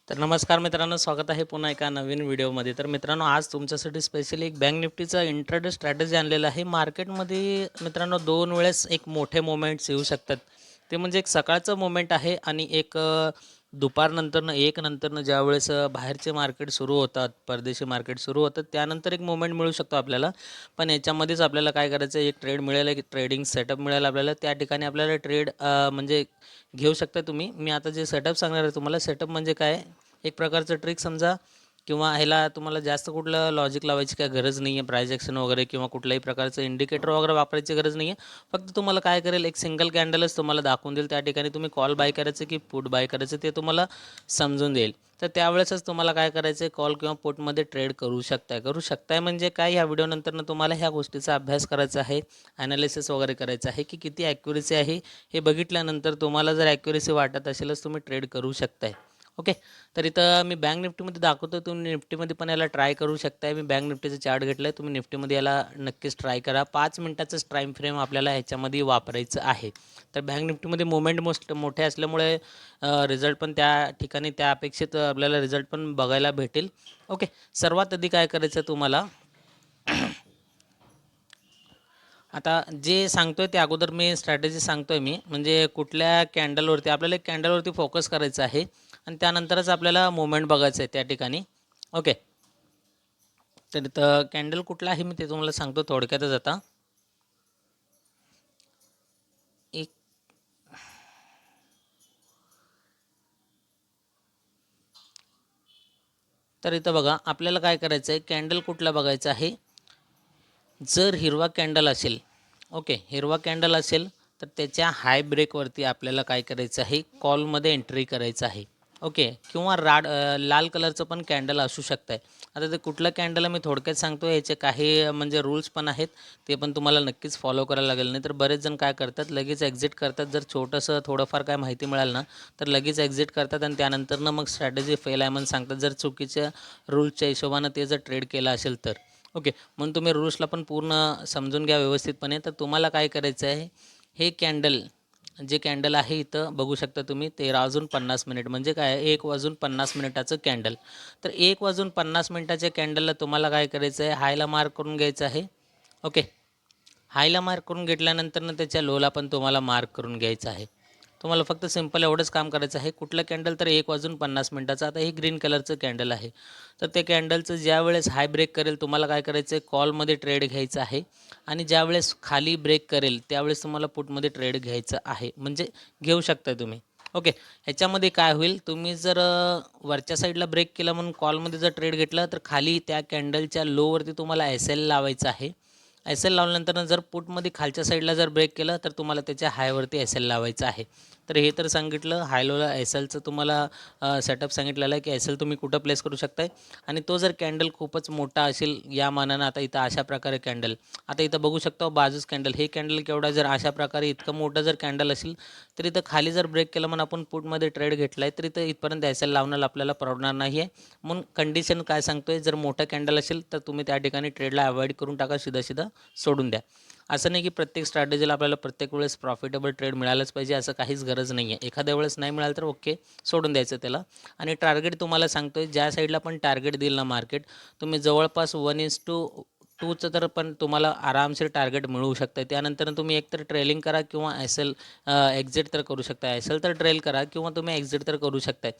तर नमस्कार मित्रांनो, स्वागत आहे पुन्हा एका नवीन व्हिडिओमध्ये. तर मित्रांनो, आज तुमच्यासाठी स्पेशली एक बँक निफ्टीचा इंट्राडे स्ट्रॅटेजी आणलेला आहे. मार्केटमध्ये मित्रांनो 2 वेळेस एक मोठे मोमेंट्स येऊ शकतात. ते म्हणजे एक सकाळचं मोमेंट आहे आणि एक दुपारनंतरनं 1 नंतरनं ज्यावेळेस बाहेरचे मार्केट सुरू होतात, परदेशी मार्केट सुरू होतात, त्यानंतर एक मोमेंट मिळू शकतो आपल्याला. पण याच्यामध्येच आपल्याला काय करायचं आहे, एक ट्रेड मिळेल, एक ट्रेडिंग सेटअप मिळेल आपल्याला. त्या ठिकाणी आपल्याला ट्रेड म्हणजे घेऊ शकता तुम्ही. मी आता जे सेटअप सांगणार आहे तुम्हाला, सेटअप म्हणजे काय, एक प्रकारचं ट्रिक समजा, किंवा ह्याला तुम्हाला जास्त कुठलं लॉजिक लावायची काय गरज नाही आहे. प्राइस ॲक्शन वगैरे किंवा कुठल्याही प्रकारचं इंडिकेटर वगैरे वापरायची गरज नाही आहे. फक्त तुम्हाला काय करेल, एक सिंगल कॅन्डलच तुम्हाला दाखवून देईल. त्या ठिकाणी तुम्ही कॉल बाय करायचं की पुट बाय करायचं ते तुम्हाला समजून देईल. तर त्यावेळेसच तुम्हाला काय करायचं आहे, कॉल किंवा पुटमध्ये ट्रेड करू शकताय म्हणजे काय, ह्या व्हिडिओनंतरनं तुम्हाला ह्या गोष्टीचा अभ्यास करायचा आहे, ॲनालिसिस वगैरे करायचं आहे की किती ॲक्युरेसी आहे. हे बघितल्यानंतर तुम्हाला जर ॲक्युरेसी वाटत असेलच तुम्ही ट्रेड करू शकताय. ओके. तर इथं मी बँक निफ्टीमध्ये दाखवतो, तुम्ही निफ्टीमध्ये पण याला ट्राय करू शकताय. मी बँक निफ्टीचा चार्ट घेतला आहे, तुम्ही निफ्टीमध्ये याला नक्कीच ट्राय करा. 5 मिनिटाचंच टाईम फ्रेम आपल्याला ह्याच्यामध्ये वापरायचं आहे. तर बँक निफ्टीमध्ये मोमेंट मोठे असल्यामुळे रिझल्ट पण त्या ठिकाणी त्या अपेक्षित आपल्याला रिझल्ट पण बघायला भेटेल. ओके. सर्वात आधी काय करायचं तुम्हाला, आता जे सांगतोय ते अगोदर मी स्ट्रॅटेजी सांगतोय मी, म्हणजे कुठल्या कॅन्डलवरती आपल्याला एक कॅन्डलवरती फोकस करायचं आहे आणि त्यानंतरच आपल्याला मूव्हमेंट बघायचं आहे त्या ठिकाणी. ओके. तर इथं कॅन्डल कुठला आहे मी ते तुम्हाला सांगतो थोडक्यातच आता. एक तर इथं बघा, आपल्याला काय करायचं आहे, कॅन्डल कुठला बघायचा आहे. जर हिरवा कॅन्डल असेल, ओके, हिरवा कॅन्डल असेल तर त्याच्या हाय ब्रेकवरती आपल्याला काय करायचं आहे, कॉलमध्ये एंट्री करायचं आहे. ओके. किंवा लाल कलरचं पण कॅन्डल असू शकतं आहे. आता ते कुठलं कॅन्डल मी थोडक्यात सांगतो, याचे काही म्हणजे रूल्स पण आहेत, ते पण तुम्हाला नक्कीच फॉलो करायला लागेल. नाही तर बरेच जण काय करतात, लगेच एक्झिट करतात. जर छोटंसं थोडंफार काय माहिती मिळालं ना, तर लगेच एक्झिट करतात आणि त्यानंतरनं मग स्ट्रॅटेजी फेल आहे म्हणून सांगतात, जर चुकीच्या रूल्सच्या हिशोबानं ते जर ट्रेड केलं असेल तर. ओके. म्हणून तुम्ही रूल्सला पण पूर्ण समजून घ्या व्यवस्थितपणे. तर तुम्हाला काय करायचं आहे, हे कॅन्डल, जे कॅन्डल आहे इथं बघू शकता तुम्ही, 13:50 म्हणजे काय, 1:50 कॅन्डल. तर 1:50 कॅन्डलला तुम्हाला काय करायचं आहे, हायला मार्क करून घ्यायचं आहे. ओके. हायला मार्क करून घेतल्यानंतरनं त्याच्या लोला पण तुम्हाला मार्क करून घ्यायचं आहे. तुम्हाला फक्त सिंपल एवढंच काम करायचं आहे. कुठलं कॅन्डल, तर 1:50. आता हे ग्रीन कलरचं कॅन्डल आहे. तर ते कॅन्डलचं ज्यावेळेस हाय ब्रेक करेल, तुम्हाला काय करायचं आहे, कॉलमध्ये ट्रेड घ्यायचं आहे आणि ज्यावेळेस खाली ब्रेक करेल त्यावेळेस तुम्हाला पुटमध्ये ट्रेड घ्यायचं आहे, म्हणजे घेऊ शकता तुम्ही. ओके. ह्याच्यामध्ये काय होईल, तुम्ही जर वरच्या साईडला ब्रेक केला म्हणून कॉलमध्ये जर ट्रेड घेतला, तर खाली त्या कॅन्डलच्या लोवरती तुम्हाला एस एल लावायचं आहे. एस एल लावल्यानंतर जर पुटमध्ये खालच्या साईडला जर ब्रेक केलं, तर तुम्हाला त्याच्या हायवरती एस एल लावायचं आहे. तर हे तर सांगितलं, हाय लोला एस एलचं तुम्हाला सेटअप सांगितलेलं आहे की एस एल तुम्ही कुठं प्लेस करू शकताय. आणि तो जर कॅन्डल खूपच मोठा असेल या मानानं, आता इथं अशा प्रकारे कॅन्डल, आता इथं बघू शकता बाजूस कॅन्डल, हे कॅन्डल केवढा, जर अशा प्रकारे इतकं मोठं जर कॅन्डल असेल, तर इथं खाली जर ब्रेक केलं म्हणून आपण पुटमध्ये ट्रेड घेतला आहे, तर इथं इथपर्यंत एस एल लावणं आपल्याला परवडणार नाही आहे. म्हणून कंडिशन काय सांगतोय, जर मोठं कॅन्डल असेल तर तुम्ही त्या ठिकाणी ट्रेडला अवॉइड करून टाका, सीधा सोडून द्या. असं नाही की प्रत्येक स्ट्रॅटेजीला आपल्याला प्रत्येक वेळेस प्रॉफिटेबल ट्रेड मिळालंच पाहिजे, असं काहीच गरज नाही आहे. एखाद्या वेळेस नाही मिळालं तर ओके, सोडून द्यायचं त्याला. आणि टार्गेट तुम्हाला सांगतोय, ज्या साईडला पण टार्गेट देईल ना मार्केट, तुम्ही जवळपास 1:2चं तर पण तुम्हाला आरामशीर टार्गेट मिळवू शकता. त्यानंतर तुम्ही एकतर ट्रेलिंग करा किंवा एस एल एक्झिट तर करू शकता. एस एल तर ट्रेल करा किंवा तुम्ही एक्झिट तर करू शकताय.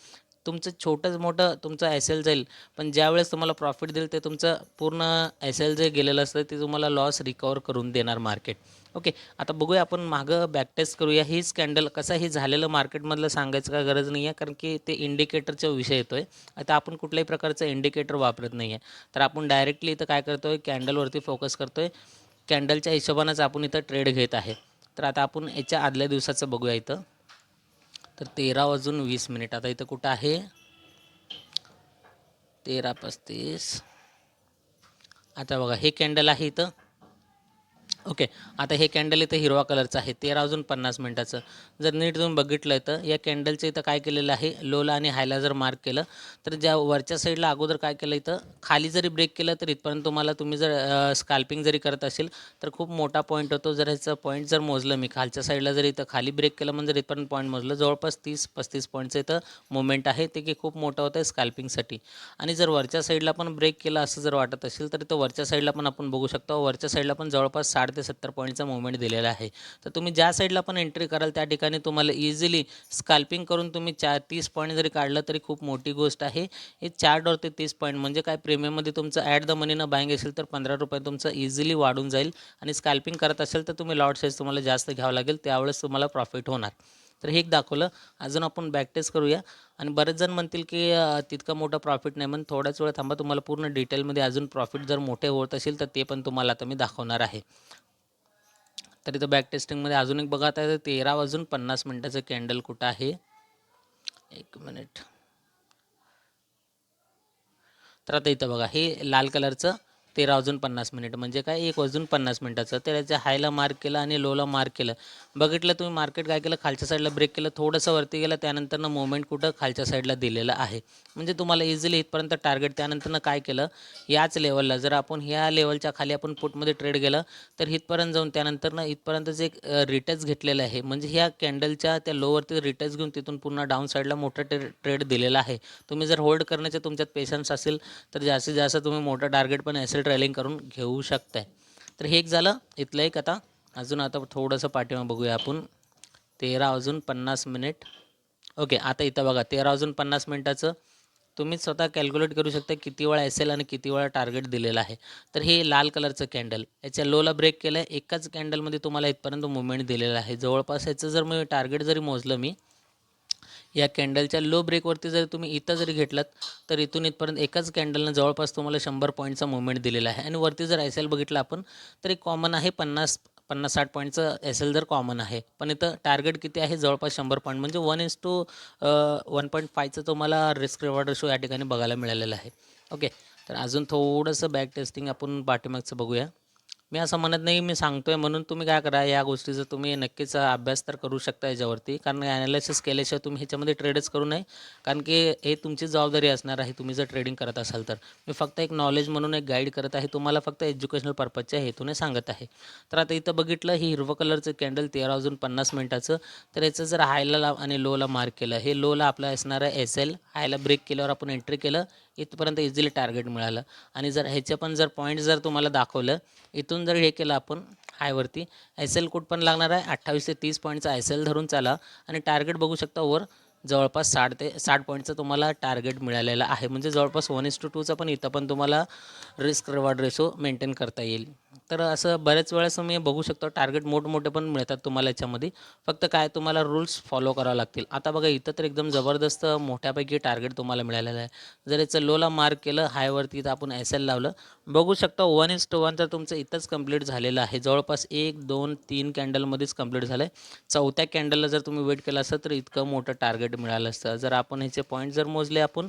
तुमचं छोटंच मोठं तुमचं एस एल जाईल, पण ज्यावेळेस तुम्हाला प्रॉफिट देईल ते तुमचं पूर्ण एस एल जे गेलेलं असतं ते तुम्हाला लॉस रिकवर करून देणार मार्केट. ओके. आता बघूया आपण मागं बॅकटेस्ट करूया. ही स्कॅन्डल कसं हे झालेलं मार्केटमधलं सांगायचं काय गरज नाही आहे, कारण की ते इंडिकेटरचा विषय येतो आहे. आता आपण कुठल्याही प्रकारचं इंडिकेटर वापरत नाही आहे, तर आपण डायरेक्टली इथं काय करतो आहे, कॅन्डलवरती फोकस करतो आहे. कॅन्डलच्या हिशोबानंच आपण इथं ट्रेड घेत आहे. तर आता आपण याच्या आदल्या दिवसाचं बघूया इथं. तर 13:20. आता इथं कुठं आहे, 13:35. आता बघा, हे कॅन्डल आहे इथं. ओके. आता हे कॅन्डल इथं हिरवा कलरचं आहे 13 वाजून 50 मिनिटाचं. जर नीट तुम्ही बघितलं तर या कॅन्डलचं इथं काय केलेलं आहे, लोला आणि हायला जर मार्क केलं तर ज्या वरच्या साईडला अगोदर काय केलं, इथं खाली जरी ब्रेक केलं तर इथपर्यंत तुम्हाला, तुम्ही जर स्कॅल्पिंग जरी करत असेल तर खूप मोठा पॉईंट होतो. जर ह्याचं पॉईंट जर मोजलं मी खालच्या साईडला, जर इथं खाली ब्रेक केलं म्हणजे इथपर्यंत पॉईंट मोजलं, जवळपास 30-35 पॉईंटचं इथं मुवमेंट आहे, ते की खूप मोठं होतं स्कॅल्पिंगसाठी. आणि जर वरच्या साईडला पण ब्रेक केला असं जर वाटत असेल तर इथं वरच्या साईडला पण आपण बघू शकतो, वरच्या साईडला पण जवळपास 60 ते 70 पॉईंटचा मुवमेंट दिलेला आहे. तर तुम्ही ज्या साईडला पण एंट्री कराल त्या ठिकाणी तुम्हाला इझिली स्कॅल्पिंग करून तुम्ही 30 पॉईंट जरी काढलं तरी खूप मोठी गोष्ट आहे. हे चार्टवरती 30 पॉईंट म्हणजे काय, प्रीमियममध्ये तुमचं ॲट द मनीनं बाईंग असेल तर 15 रुपये तुमचं इझिली वाढून जाईल. आणि स्कॅल्पिंग करत असेल तर तुम्ही लॉट साईज तुम्हाला जास्त घ्यावं लागेल, त्यावेळेस तुम्हाला प्रॉफिट होणार. तर हे एक दाखवलं. अजून आपण बॅक टेस्ट करूया. आणि बरेच जण म्हणतील की तितका मोठा प्रॉफिट नाही, म्हणून थोड्याच वेळ थांबा, तुम्हाला पूर्ण डिटेलमध्ये अजून प्रॉफिट जर मोठे होत असेल तर ते पण तुम्हाला आता मी दाखवणार आहे. तर इथं बॅक टेस्टिंगमध्ये अजून एक बघा, आता 13 वाजून 50 मिनिटाचं कॅन्डल कुठं आहे, एक मिनिट. तर आता इथं बघा, हे लाल कलरचं 13 वाजून 50 मिनिट म्हणजे काय, 1 वाजून 50 मिनिटाचं. तर याच्या हायला मार्क केलं आणि लोला मार्क केलं. बघितलं तुम्ही, मार्केट काय केलं, खालच्या साईडला ब्रेक केलं, थोडंसं वरती गेलं, त्यानंतरनं मुवमेंट कुठं खालच्या साईडला दिलेलं आहे. म्हणजे तुम्हाला इझिली इथपर्यंत टार्गेट. त्यानंतरनं काय केलं, याच लेवलला जर आपण ह्या लेवलच्या खाली आपण पुटमध्ये ट्रेड गेलं तर इथपर्यंत जाऊन त्यानंतरनं इथपर्यंत जे एक रिटच घेतलेलं आहे, म्हणजे ह्या कॅन्डलच्या त्या लोवरती रिटच घेऊन तिथून पूर्ण डाऊन साईडला मोठं ट्रेड दिलेला आहे. तुम्ही जर होल्ड करण्याचे तुमच्यात पेशन्स असेल तर जास्तीत जास्त तुम्ही मोठं टार्गेट पण एसेल ट्रेलिंग करून घेऊ शकताय. तर हे एक झालं इथलं एक. आता अजून आता थोडंसं पाठीमागे बघूया आपण. 13 वाजून 50 मिनिट. ओके. आता इथं बघा, 13 वाजून 50 मिनिटाचं तुम्ही स्वतः कॅल्क्युलेट करू शकता किती वेळा एसेल आणि किती वेळा टार्गेट दिलेलं आहे. तर हे लाल कलरचं कॅन्डल याच्या लोला ब्रेक केलं आहे, एकाच कॅन्डलमध्ये तुम्हाला इथपर्यंत मुवमेंट दिलेलं आहे. जवळपास याचं जर मी टार्गेट जरी मोजलं मी, या कॅन्डलच्या लो ब्रेकवरती जर तुम्ही इथं जरी घेतलात तर इथून इथपर्यंत एकाच कॅन्डलनं जवळपास तुम्हाला 100 पॉईंटचा मुवमेंट दिलेला आहे. आणि वरती जर एस एल बघितलं आपण तर एक कॉमन आहे 50-60 पॉईंटचं एस एल जर कॉमन आहे, पण इथं टार्गेट किती आहे, जवळपास 100 पॉईंट म्हणजे 1:1.5चं तुम्हाला रिस्क रिवॉर्ड रेशो या ठिकाणी बघायला मिळालेलं आहे. ओके. तर अजून थोडंसं बॅक टेस्टिंग आपण पाठीमागचं बघूया. मी असं म्हणत नाही मी सांगतोय म्हणून तुम्ही काय करा, या गोष्टीचा तुम्ही नक्कीच अभ्यास तर करू शकता याच्यावरती, कारण ॲनालिसिस केल्याशिवाय तुम्ही ह्याच्यामध्ये ट्रेडच करू नये. कारण की हे तुमची जबाबदारी असणार आहे, तुम्ही जर ट्रेडिंग करत असाल तर. मी फक्त एक नॉलेज म्हणून एक गाईड करत आहे तुम्हाला, फक्त एज्युकेशनल पर्पजच्या हेतूने सांगत आहे. तर आता इथं बघितलं, ही हिरवं कलरचं कॅन्डल 13 वाजून 50 मिनिटाचं. तर याचं जर हायला आणि लोला मार्क केलं, हे लोला आपलं असणार आहे एस एल. हायला ब्रेक केल्यावर आपण एंट्री केलं, इथपर्यंत इझिली टार्गेट मिळालं. आणि जर ह्याचं पण जर पॉईंट जर तुम्हाला दाखवलं, इथून जर हे केलं आपण हायवरती, एस एल कोड पण लागणार आहे 28 ते 30 पॉईंटचा एस एल धरून चाला. आणि टार्गेट बघू शकता वर जवळपास 60 पॉईंटचं तुम्हाला टार्गेट मिळालेलं आहे. म्हणजे जवळपास 1:2चा पण इथं पण तुम्हाला रिस्क रिवॉर्ड रेशो मेंटेन करता येईल. तर असं बऱ्याच वेळेस तुम्ही बघू शकतो, टार्गेट मोठमोठे पण मिळतात तुम्हाला याच्यामध्ये. फक्त काय तुम्हाला रूल्स फॉलो करावे लागतील. आता बघा, इथं तर एकदम जबरदस्त मोठ्यापैकी टार्गेट तुम्हाला मिळालेलं आहे. जर याचं लोला मार्क केलं, हायवरती तर आपण एस एल लावलं, बघू शकता 1:1 तर तुमचं इथंच कंप्लीट झालेलं आहे. जवळपास 1, 2, 3 कॅन्डलमध्येच कंप्लीट झालं आहे. चौथ्या कॅन्डलला जर तुम्ही वेट केला असतं तर इतकं मोठं टार्गेट मिळालं असतं. जर आपण ह्याचे पॉईंट जर मोजले आपण,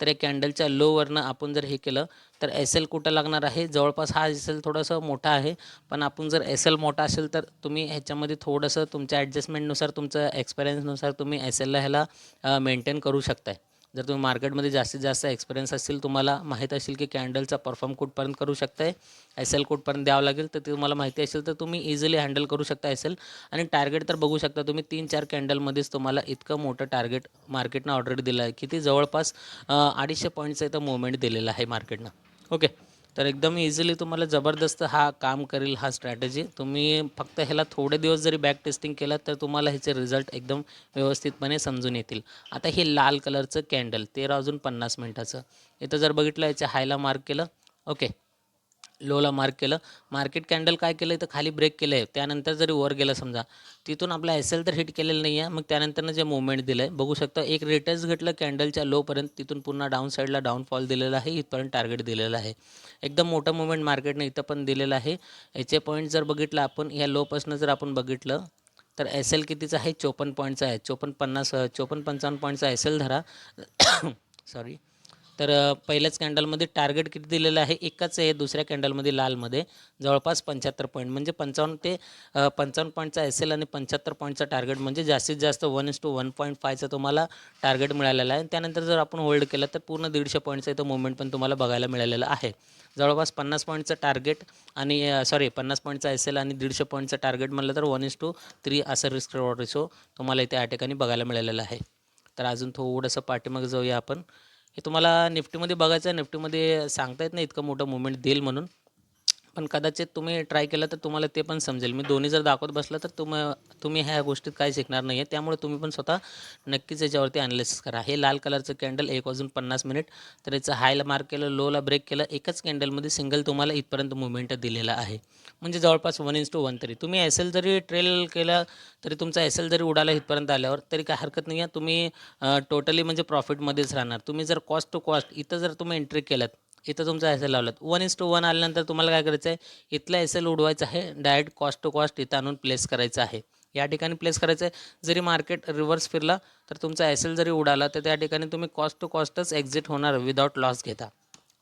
तर या कॅन्डलच्या लोवरनं आपण जर हे केलं तर एस एल कुठं लागणार आहे, जवळपास हा एस एल थोडंसं मोठा आहे. पण आपण जर एस एल मोठा असेल तर तुम्ही ह्याच्यामध्ये थोडंसं तुमच्या ॲडजस्टमेंटनुसार, तुमच्या एक्सपिरियन्सनुसार तुम्ही एस एलला ह्याला मेंटेन करू शकताय. जर तुम्ही मार्केटमध्ये जास्तीत जास्त एक्सपिरियन्स असेल, तुम्हाला माहीत असेल की कॅन्डलचा परफॉर्म कुठपर्यंत करू शकताय, एस एल कुठपर्यंत द्यावं लागेल, तर ते तुम्हाला माहिती असेल तर तुम्ही इझिली हँडल करू शकता एस एल. आणि टार्गेट तर बघू शकता तुम्ही, 3-4 कॅन्डलमध्येच तुम्हाला इतकं मोठं टार्गेट मार्केटनं ऑलरेडी दिलं आहे. किती, जवळपास 250 पॉईंटचं इथं मुवमेंट दिलेलं आहे मार्केटनं. ओके. तर एकदम इझिली तुम्हाला जबरदस्त हा काम करेल हा स्ट्रॅटेजी. तुम्ही फक्त ह्याला थोडे दिवस जरी बॅक टेस्टिंग केलं तर तुम्हाला ह्याचे रिझल्ट एकदम व्यवस्थितपणे समजून येतील. आता हे लाल कलरचं कॅन्डल 13 वाजून 50 मिनिटाचं, इथं जर बघितलं, याच्या हायला मार्क केलं, ओके, लोला मार्क केलं, मार्केट कॅन्डल काय केलं, इथं खाली ब्रेक केलं आहे, त्यानंतर जरी वर गेलं समजा, तिथून आपला एस एल तर हिट केलेलं नाही आहे. मग त्यानंतरनं जे मुवमेंट दिलं आहे बघू शकता, एक रिटर्स घेतलं कॅन्डलच्या लोपर्यंत, तिथून पुन्हा डाऊन साईडला डाऊनफॉल दिलेला आहे, इथपर्यंत टार्गेट दिलेलं आहे. एकदम मोठं मुवमेंट मार्केटने इथं पण दिलेलं आहे. याचे पॉईंट जर बघितलं आपण, ह्या लोपासनं जर आपण बघितलं तर एस एल कितीचा आहे, 54 पॉईंटचा आहे. 54-55 पॉईंटचा एस एल धरा. सॉरी. तर पहिल्याच कॅन्डलमध्ये टार्गेट किती दिलेलं आहे, एकच आहे. दुसऱ्या कॅन्डलमध्ये लालमध्ये जवळपास 75 पॉईंट, म्हणजे 55 ते 55 पॉईंटचा एस-एल आणि 75 पॉईंटचा टार्गेट, म्हणजे जास्तीत जास्त 1:1.5चा तुम्हाला टार्गेट मिळालेला आहे. त्यानंतर जर आपण होल्ड केलं तर पूर्ण 150 पॉईंटचा इथं मुवमेंट पण तुम्हाला बघायला मिळालेलं आहे. जवळपास 50 पॉईंटचं टार्गेट आणि 50 पॉईंटचा एस-एल आणि 150 पॉईंटचं टार्गेट म्हणलं तर 1:3 असं रिस्क रिवॉर्ड रेशो तुम्हाला इथे या ठिकाणी बघायला मिळालेलं आहे. तर अजून थोडंसं पाठीमागे जाऊया आपण. हे तुम्हाला निफ्टीमध्ये बघायचं आहे. निफ्टीमध्ये सांगता येत नाही इतकं मोठं मुवमेंट देईल म्हणून, पण कदाचित तुम्ही ट्राय केलं तर तुम्हाला ते पण समजेल. मी दोन्ही जर दाखवत बसलं तर तुम्ही ह्या गोष्टीत काही शिकणार नाही आहे. त्यामुळे तुम्ही पण स्वतः नक्कीच याच्यावरती ॲनालिसिस करा. हे लाल कलरचं कॅन्डल 1:50 तर याचं हायला मार्क केलं, लोला ब्रेक केलं, एकच कॅन्डलमध्ये सिंगल तुम्हाला इथपर्यंत मुवमेंट दिलेला आहे, म्हणजे जवळपास 1:1 तरी. तुम्ही एस-एल जरी ट्रेल केला तरी तुमचा एस-एल जरी उडाला इथपर्यंत आल्यावर तरी काय हरकत नाही आहे. तुम्ही टोटली म्हणजे प्रॉफिटमध्येच राहणार. तुम्ही जर कॉस्ट टू कॉस्ट इथं जर तुम्ही एंट्री केलात, इथं तुमचा एस-एल लावलात, 1:1 आल्यानंतर तुम्हाला काय करायचं आहे, इथला एस-एल उडवायचा आहे, डायरेक्ट कॉस्ट टू कॉस्ट इथं आणून प्लेस करायचं आहे. या ठिकाणी प्लेस करायचं आहे. जरी मार्केट रिव्हर्स फिरला तर तुमचा एस-एल जरी उडाला तर त्या ठिकाणी तुम्ही कॉस्ट टू कॉस्टच एक्झिट होणार विदाउट लॉस घेता.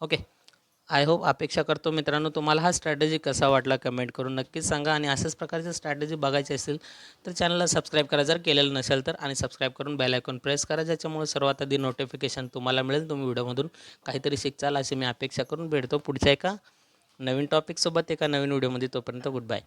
ओके. आय होप, अपेक्षा करतो मित्रांनो तुम्हाला हा स्ट्रॅटेजी कसा वाटला कमेंट करून नक्कीच सांगा. आणि अशाच प्रकारची स्ट्रॅटेजी बघायची असेल तर चॅनलला सबस्क्राईब करा जर केलेलं नसेल तर, आणि सबस्क्राईब करून बेल आयकॉन प्रेस करा, ज्याच्यामुळे सर्वात आधी नोटिफिकेशन तुम्हाला मिळेल. तुम्ही व्हिडिओमधून काहीतरी शिकचाल अशी मी अपेक्षा करून भेटतो पुढच्या एका नवीन टॉपिकसोबत एका नवीन व्हिडिओमध्ये. तोपर्यंत गुड बाय.